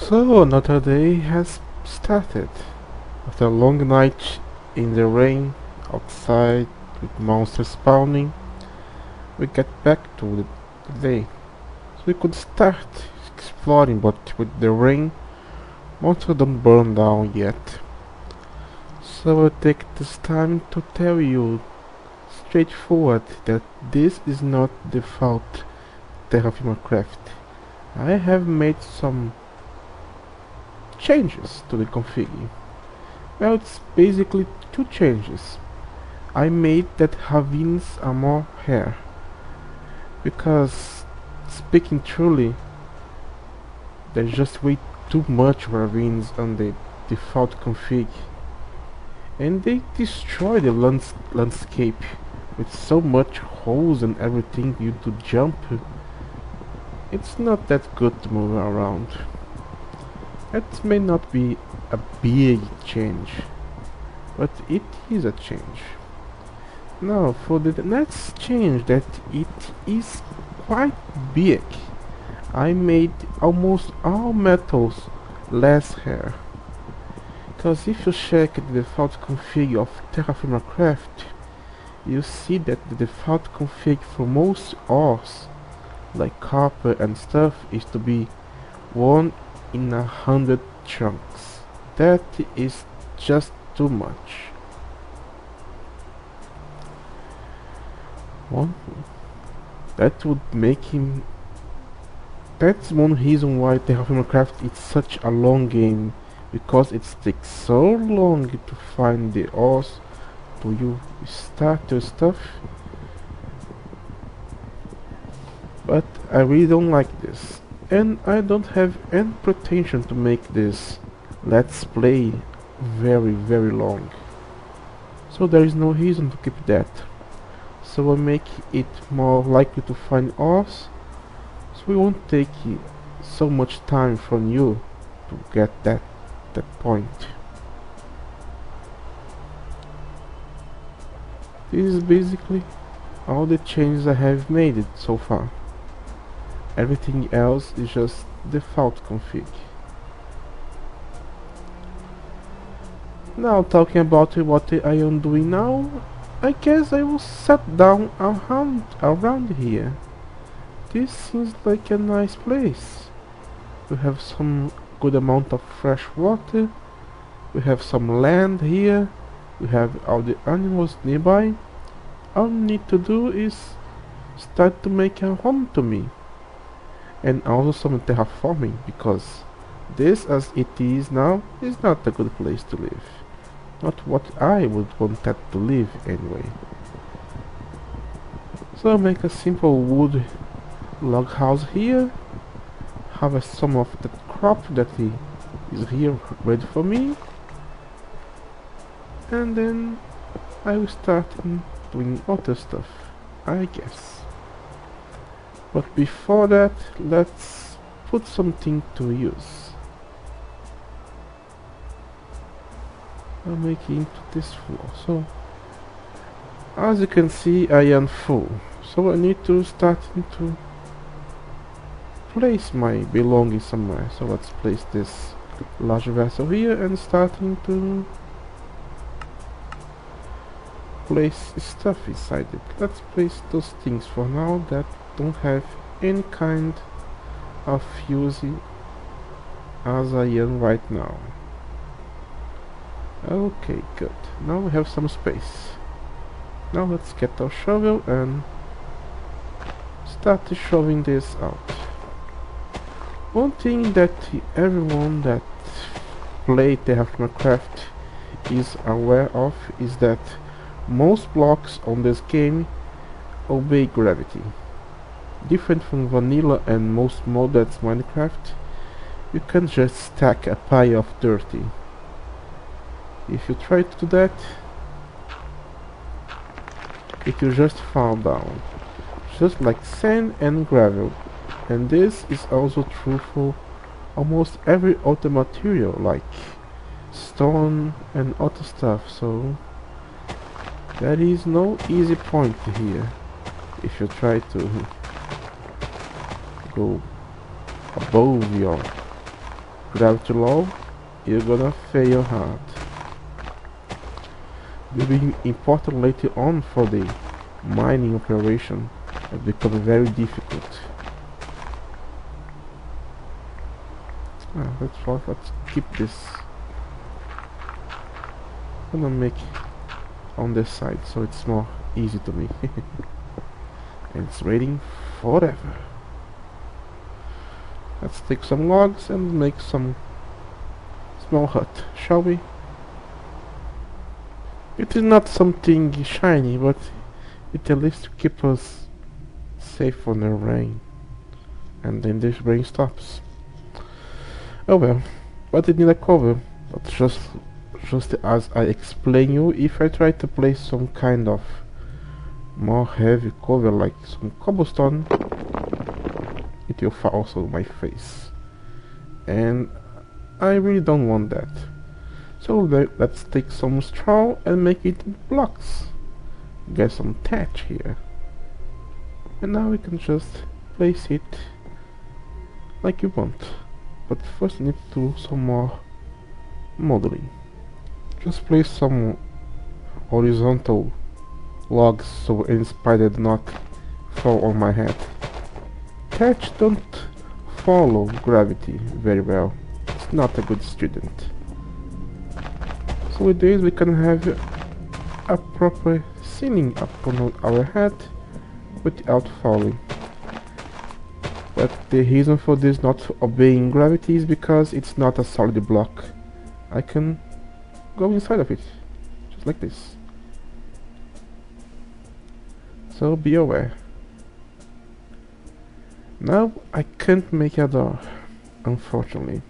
So another day has started. After a long night in the rain outside with monsters spawning, we get back to the day. So we could start exploring, but with the rain, monsters don't burn down yet. So I take this time to tell you straightforward that this is not default Terraform Craft. I have made some changes to the config. Well, it's basically two changes. I made that ravines are more rare, because speaking truly, there's just way too much ravines on the default config, and they destroy the landscape with so much holes and everything you to jump. It's not that good to move around. It may not be a big change, but it is a change. Now for the next change that it is quite big, I made almost all metals less rare. Because if you check the default config of Terraform Craft, you see that the default config for most ores, like copper and stuff, is to be 1 in 100 chunks. That is just too much. That would make him. That's one reason why Terraform Craft is such a long game, because it takes so long to find the ores to you start your stuff. But I really don't like this, and I don't have any pretension to make this let's play very long, so there is no reason to keep that. So I make it more likely to find ores, so we won't take so much time from you to get that point. This is basically all the changes I have made it so far. Everything else is just default config. Now talking about what I am doing now, I guess I will sit down around here. This seems like a nice place. We have some good amount of fresh water, we have some land here, we have all the animals nearby. All I need to do is start to make a home to me, and also some terraforming, because this as it is now is not a good place to live. Not what I would want that to live anyway. So I'll make a simple wood log house here, harvest some of the crop that is here ready for me, and then I will start doing other stuff, I guess. But before that, let's put something to use. I'll make it into this floor. So as you can see, I am full, so I need to start to place my belongings somewhere. So let's place this large vessel here and starting to place stuff inside it. Let's place those things for now that don't have any kind of use as I am right now. Okay, good. Now we have some space. Now let's get our shovel and start shoving this out. One thing that everyone that play Terraform Craft is aware of is that most blocks on this game obey gravity. Different from vanilla and most modded Minecraft, you can just stack a pile of dirt. If you try to do that, it will just fall down, just like sand and gravel. And this is also true for almost every other material like stone and other stuff, so there is no easy point here if you try to go above your gravity low, you're gonna fail hard. Will be important later on for the mining operation. It becomes very difficult. Let's keep this. I'm gonna make on this side so it's more easy to me. And it's waiting forever. Let's take some logs and make some small hut, shall we? It is not something shiny, but it at least keeps us safe from the rain. And then this rain stops. Oh well, but it need a cover. But just as I explain you, if I try to place some kind of more heavy cover like some cobblestone, it will fall also on my face. And I really don't want that. So let's take some straw and make it blocks. Get some thatch here. And now we can just place it like you want. But first I need to do some more modeling. Just place some horizontal logs so any spider do not fall on my head. Thatch don't follow gravity very well. It's not a good student. So with this we can have a proper ceiling upon our head without falling. But the reason for this not obeying gravity is because it's not a solid block. I can go inside of it, just like this. So be aware. Now I can't make a door, unfortunately.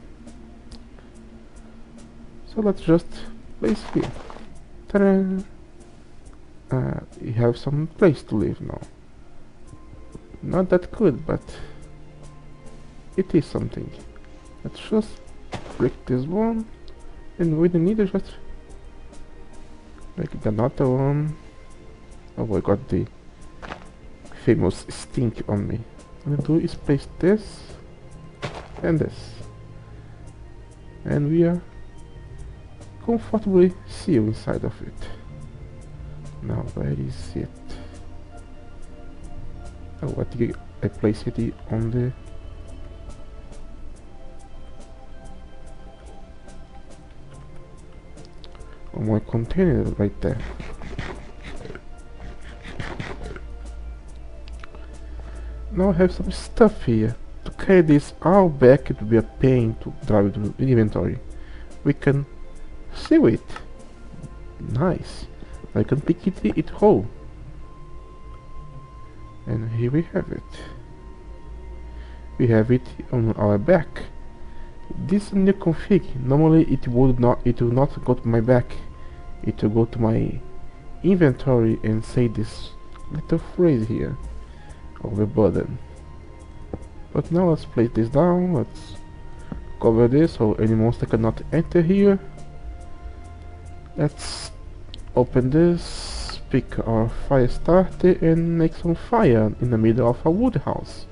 So let's just place here. Ta-da! We have some place to live now. Not that good, but it is something. Let's just break this one, and we don't need to just make another one. Oh, I got the famous stink on me. What I'm gonna do is place this and this, and we are comfortably sealed inside of it. Now where is it? Oh, I think I place it on my container right there. Now I have some stuff here. To carry this all back it will be a pain to drive to the inventory. We can seal it. Nice. I can pick it whole. And here we have it. We have it on our back. This new config. Normally it will not go to my back. It will go to my inventory and say this little phrase here of the button. But now let's place this down. Let's cover this so any monster cannot enter here. Let's open this, pick our fire starter and make some fire in the middle of a wood house.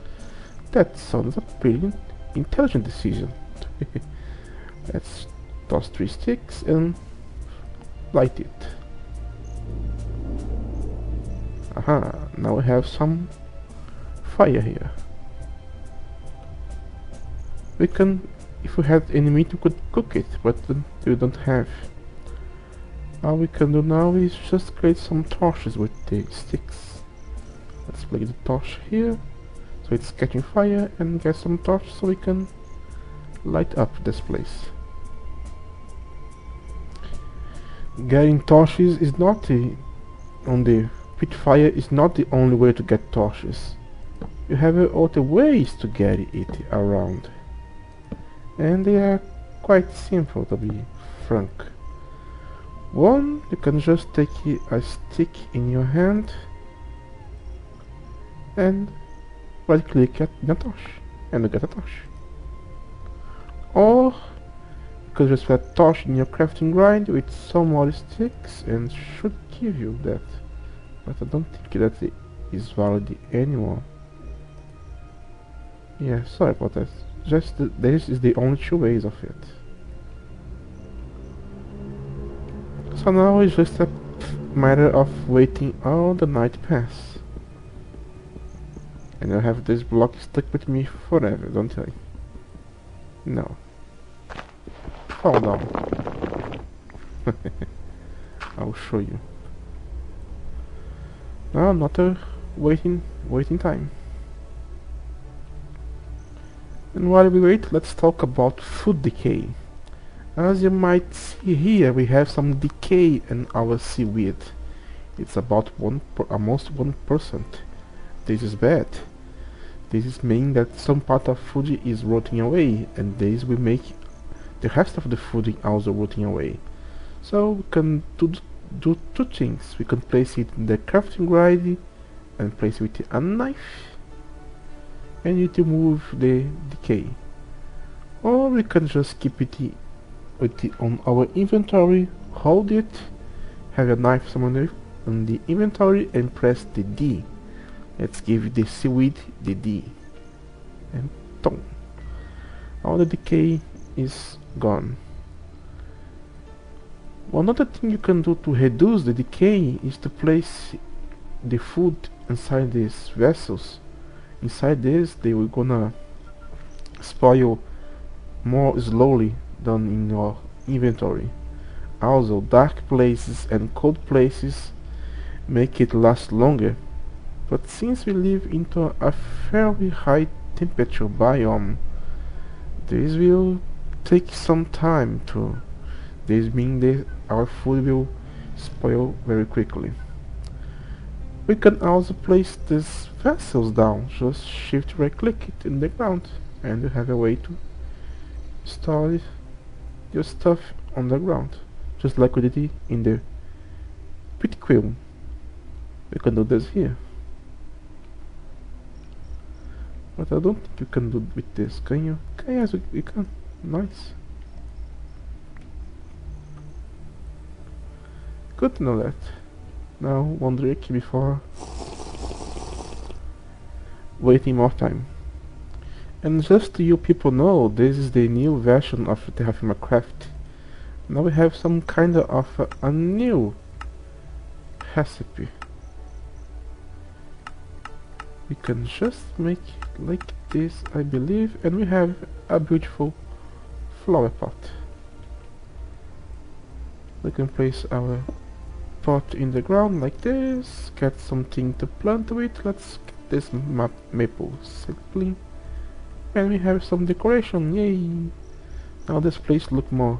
That sounds a pretty intelligent decision. Let's toss 3 sticks and light it. Aha, now we have some fire here. We can, if we had any meat we could cook it, but we don't have. All we can do now is just create some torches with the sticks. Let's place the torch here so it's catching fire, and get some torches so we can light up this place. Getting torches is not on the pit fire is not the only way to get torches. You have other ways to get it around, and they are quite simple, to be frank. One, you can just take a stick in your hand and right click at the torch and you get a torch. Or you can just put a torch in your crafting grind with some more sticks and should give you that, but I don't think that it is valid anymore. Yeah, sorry about that. This is the only two ways of it. So now it's just a matter of waiting all the night pass. And I have this block stuck with me forever, don't I? No. Fall down. I'll show you. No, not a waiting time. And while we wait, let's talk about food decay. As you might see here, we have some decay in our seaweed. It's about almost 1%. This is bad. This is meaning that some part of food is rotting away, and this will make the rest of the food also rotting away. So we can do two things. We can place it in the crafting grid and place it with a knife, and it will remove the decay. Or we can just keep it on our inventory, hold it, have a knife somewhere on the inventory, and press the D. Let's give the seaweed the D, and boom, all the decay is gone. One other thing you can do to reduce the decay is to place the food inside these vessels. Inside this, they will gonna spoil more slowly than in your inventory. Also, dark places and cold places make it last longer. But since we live into a fairly high temperature biome, this will take some time to. This means that our food will spoil very quickly. We can also place these vessels down. Just shift right click it in the ground, and you have a way to store your stuff on the ground, just like we did in the pit quill. We can do this here. But I don't think you can do it with this, can you? Okay, yes, we can. Nice. Good to know that. Now, one drink before waiting more time. And just so you people know, this is the new version of Terraformcraft. Now we have some kind of a new recipe. We can just make it like this, I believe, and we have a beautiful flower pot. We can place our pot in the ground like this, get something to plant with. Let's get this maple sapling, and we have some decoration. Yay! Now this place look more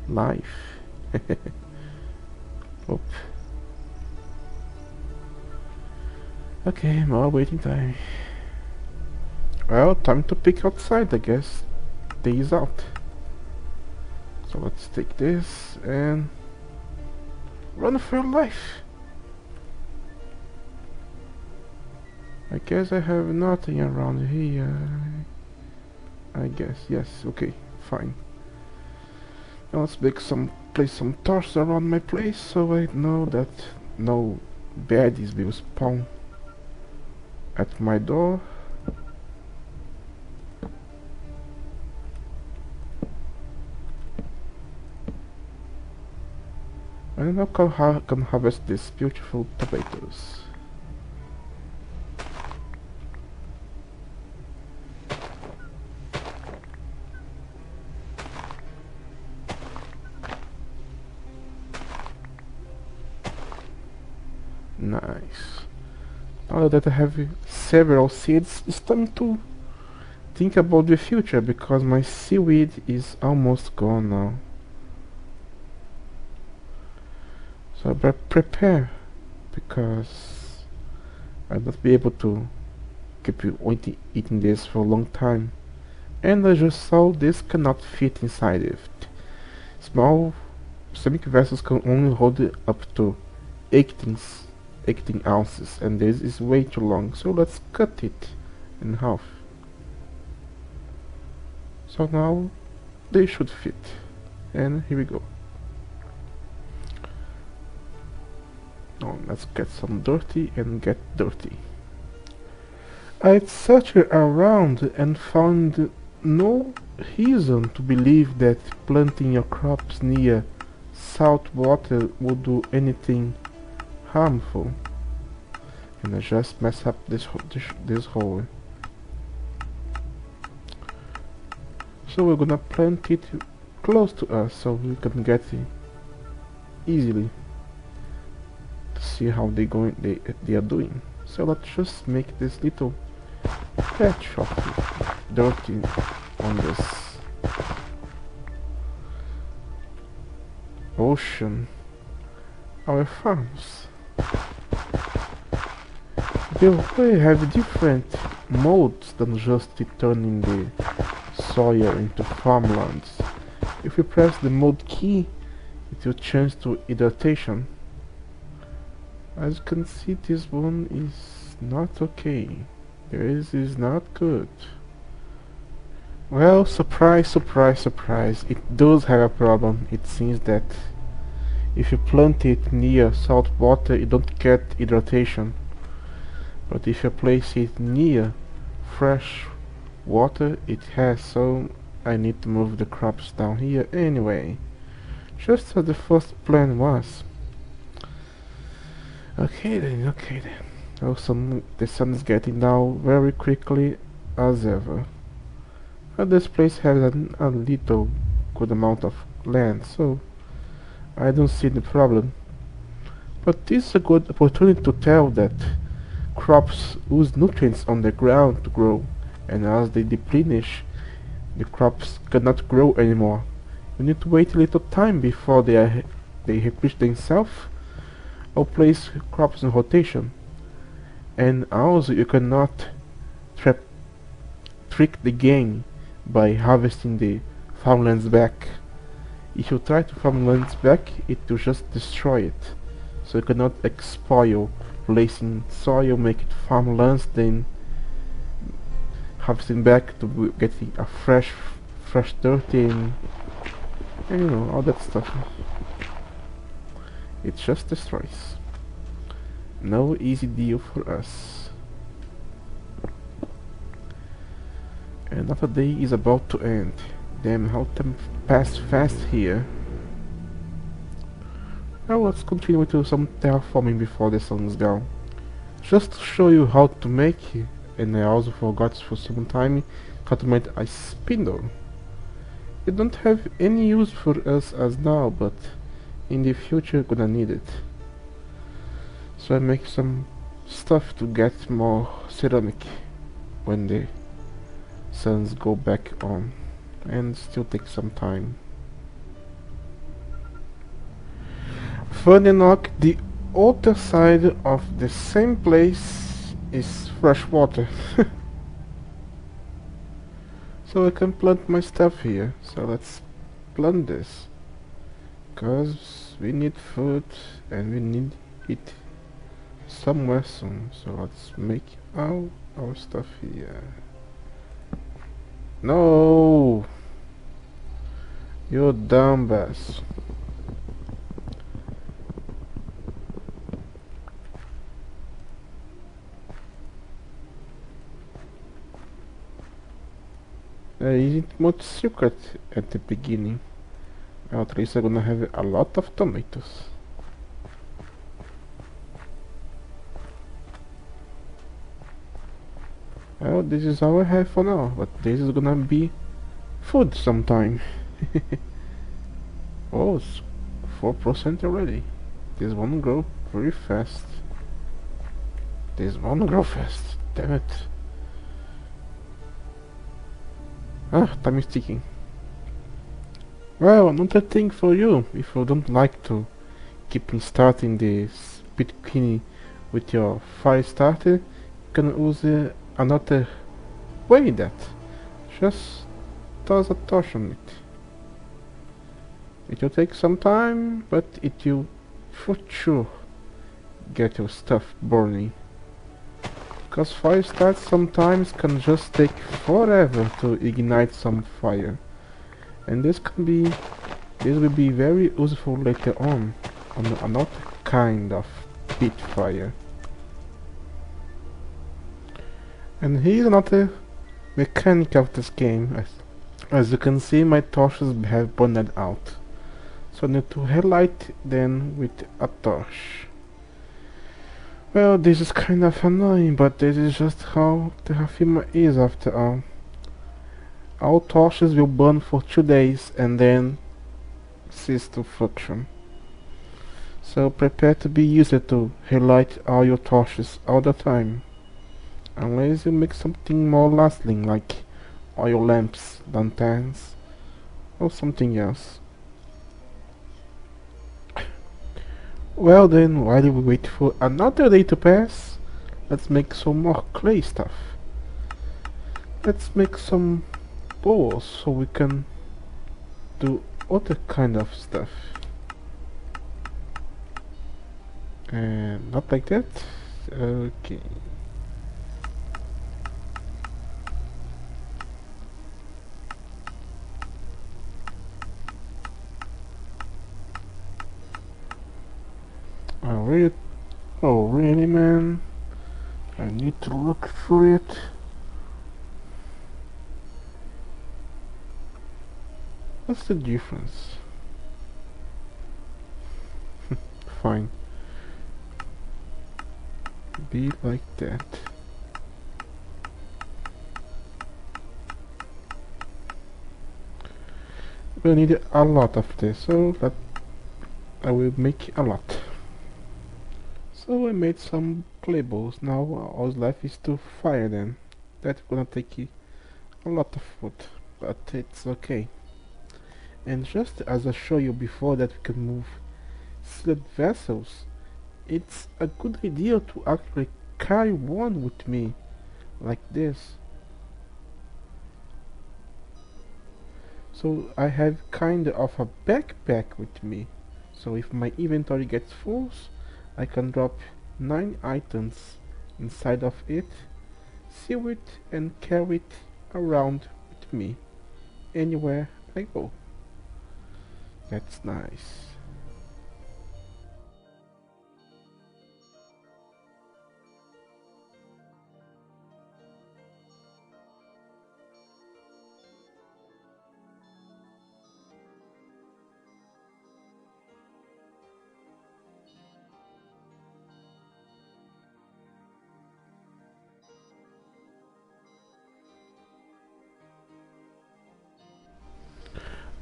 live. Oop. Okay, more waiting time. Well, time to pick outside, I guess. Day is out. So let's take this and run for your life. I guess I have nothing around here. I guess, yes, okay, fine. Now let's place some torches around my place so I know that no baddies will spawn at my door. And now can harvest these beautiful tomatoes. Nice. Now that I have several seeds, it's time to think about the future, because my seaweed is almost gone now. So I better prepare, because I'll not be able to keep eating this for a long time. And I just saw this cannot fit inside it. Small ceramic vessels can only hold up to 18 ounces, and this is way too long, so let's cut it in half. So now they should fit, and here we go. Now let's get some dirty and get dirty. I searched around and found no reason to believe that planting your crops near salt water would do anything harmful. And I just mess up this hole. So we're gonna plant it close to us so we can get it easily to see how they are doing. So let's just make this little patch of dirty on this ocean, our farms. They have different modes than just turning the soil into farmlands. If you press the mode key, it will change to hydratation. As you can see, this one is not okay. This is not good. Well, surprise, surprise, surprise. It does have a problem. It seems that if you plant it near salt water, you don't get hydratation. But if you place it near fresh water, it has. So I need to move the crops down here anyway, just as the first plan was. Okay then. Oh, the sun is getting down very quickly as ever. But this place has a little good amount of land, so I don't see the problem. But this is a good opportunity to tell that crops use nutrients on the ground to grow, and as they deplenish, the crops cannot grow anymore. You need to wait a little time before they replenish themselves or place crops in rotation. And also you cannot trick the game by harvesting the farmlands back. If you try to farmlands back, it will just destroy it. So you cannot exploit placing soil, make it farmlands, then harvesting back to get a fresh dirt and you know, all that stuff. It just destroys. No easy deal for us. Another day is about to end. Damn, how time passed fast here. Now let's continue with some terraforming before the sun's down. Just to show you how to make it, and I also forgot for some time how to make a spindle. It don't have any use for us as now, but in the future gonna need it. So I make some stuff to get more ceramic when the suns go back on, and still take some time. Funny enough, the other side of the same place is fresh water. So I can plant my stuff here. So let's plant this, cause we need food and we need it somewhere soon. So let's make all our stuff here. No, you dumb bass. There isn't much secret at the beginning. At least I'm gonna have a lot of tomatoes. Well, this is all I have for now, but this is gonna be food sometime. Oh, it's 4% already. This won't grow very fast. This won't grow fast. Damn it. Ah, time is ticking. Well, another thing for you, if you don't like to keep starting the speed queen with your fire starter, you can use another way that just toss a torch on it. It will take some time, but it will for sure get your stuff burning. Because fire starts sometimes can just take forever to ignite some fire, and this will be very useful later on another kind of pit fire. And here's another mechanic of this game. As you can see, my torches have burned out. So I need to highlight them with a torch. Well, this is kind of annoying, but this is just how Terrafima is after all. All torches will burn for 2 days and then cease to function. So prepare to be used to highlight all your torches all the time. Unless you make something more lasting like oil lamps, lanterns, or something else. Well then, while we wait for another day to pass, let's make some more clay stuff. Let's make some bowls so we can do other kind of stuff. And not like that. Okay. Oh really, man? I need to look for it. What's the difference? Fine. Be like that. We'll need a lot of this, so that I will make a lot. So I made some clay balls. Now all left is to fire them. That's gonna take a lot of wood, but it's okay. And just as I showed you before that we can move sealed vessels, it's a good idea to actually carry one with me, like this. So I have kind of a backpack with me. So if my inventory gets full, I can drop 9 items inside of it, seal it and carry it around with me anywhere I go. That's nice.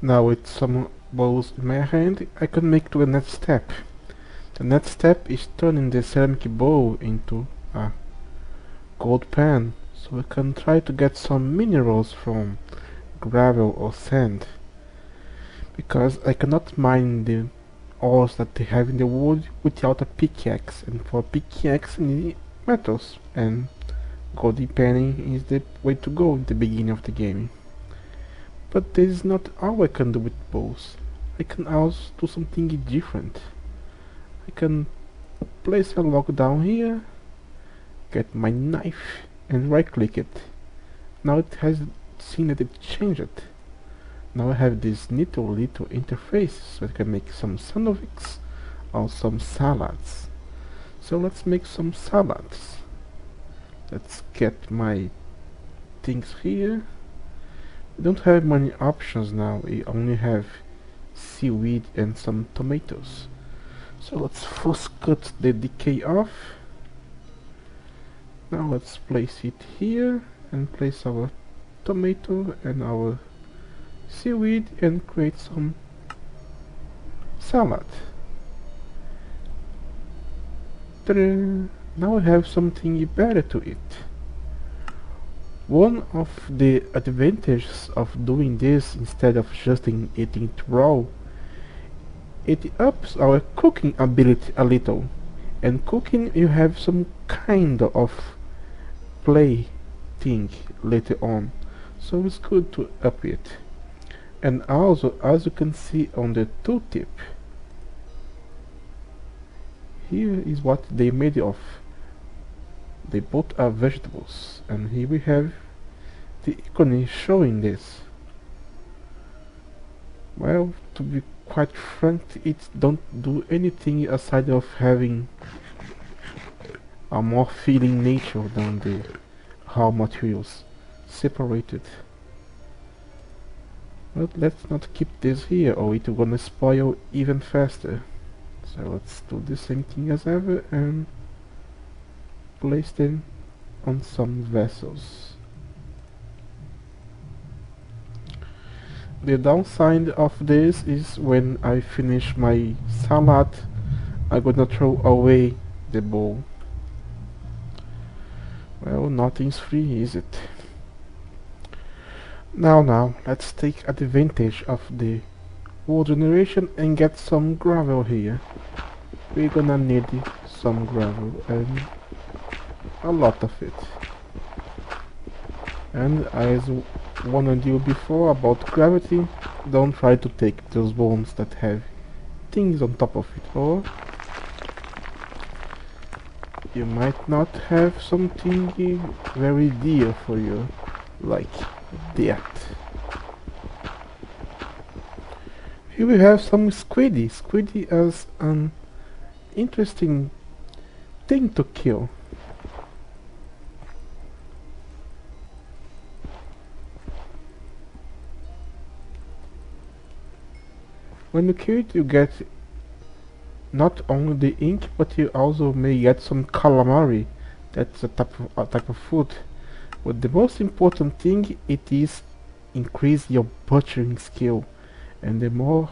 Now with some balls in my hand, I can make to the next step. The next step is turning the ceramic bowl into a gold pan, so we can try to get some minerals from gravel or sand. Because I cannot mine the ores that they have in the wood without a pickaxe, and for a pickaxe I need metals, and golden panning is the way to go in the beginning of the game. But this is not all I can do with bows. I can also do something different. I can place a log down here, get my knife and right click it. Now it has seen that it changed. Now I have this little interface so I can make some sandwiches or some salads. So let's make some salads. Let's get my things here. We don't have many options now, we only have seaweed and some tomatoes. So let's first cut the decay off. Now let's place it here and place our tomato and our seaweed and create some salad. Ta-da! Now we have something better to eat. One of the advantages of doing this instead of just eating it raw, it ups our cooking ability a little. And cooking, you have some kind of play thing later on, so it's good to up it. And also, as you can see on the tooltip, here is what they made of. They both are vegetables, and here we have the icon showing this. Well, to be quite frank, it don't do anything aside of having a more feeling nature than the raw materials separated. But let's not keep this here or it's gonna spoil even faster. So let's do the same thing as ever and place them on some vessels. The downside of this is when I finish my salad, I'm gonna throw away the bowl. Well, nothing's free, is it? Now, let's take advantage of the wood generation and get some gravel here. We're gonna need some gravel and a lot of it. And as warned you before about gravity, don't try to take those bones that have things on top of it, or you might not have something very dear for you, like that. Here we have some squiddy. Squiddy as an interesting thing to kill. When you kill it, you get not only the ink, but you also may get some calamari. That's a type of food. But the most important thing, it is increase your butchering skill. And the more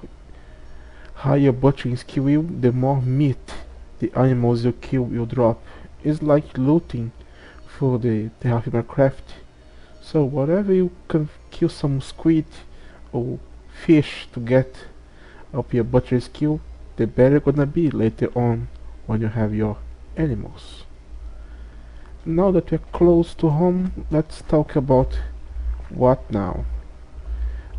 high your butchering skill will, the more meat the animals you kill will drop. It's like looting for the Terraformer craft. So whatever you can kill some squid or fish to get up your butcher skill, the better gonna be later on when you have your animals. Now that we're close to home, let's talk about what now.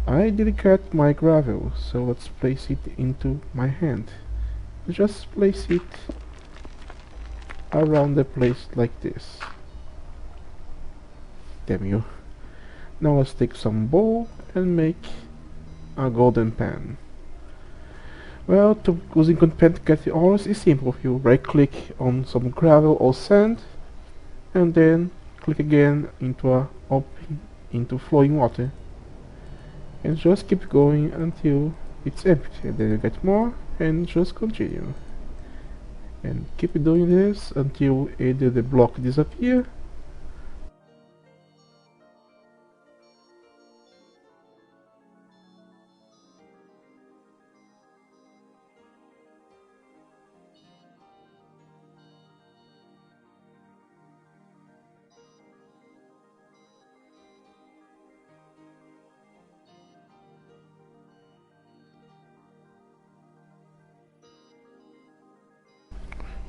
I did get my gravel, so let's place it into my hand. Just place it around the place like this. Damn you. Now let's take some bowl and make a golden pan. Well, to using golden pan to get the ores is simple. You right click on some gravel or sand and then click again into flowing water. And just keep going until it's empty, and then you get more and just continue. And keep doing this until either the block disappears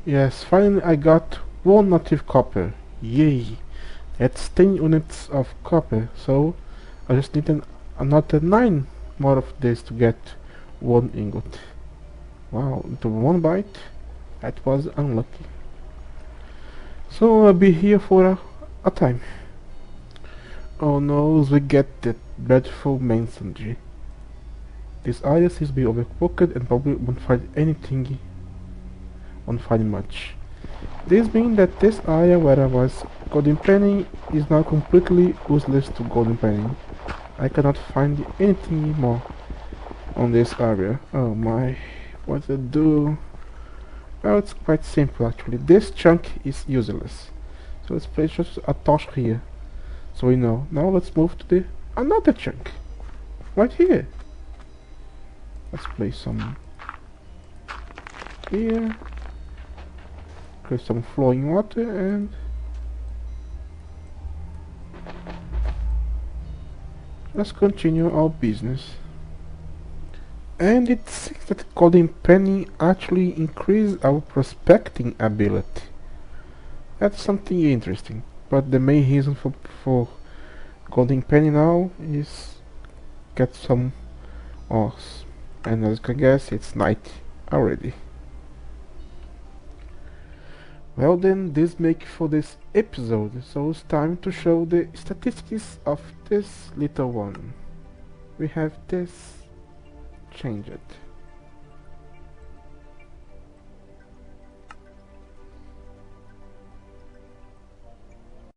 Yes, finally I got one native copper. Yay! That's 10 units of copper, so I just need another 9 more of this to get one ingot. Wow, into one bite? That was unlucky. So I'll be here for a time. Oh no, we get that dreadful masonry. This area seems to be overcooked and probably won't find anything, won't find much. This means that this area where I was golden penning is now completely useless to golden penning. I cannot find anything more on this area. Oh my, what to do? Well, it's quite simple actually. This chunk is useless. So let's place just a torch here. So we know. Now let's move to the another chunk. Right here. Let's place some here. Create some flowing water and let's continue our business. And it seems that golden penny actually increased our prospecting ability. That's something interesting. But the main reason for golden penny now is get some ores. And as you can guess, it's night already. Well then, this makes for this episode, so it's time to show the statistics of this little one. We have this changed.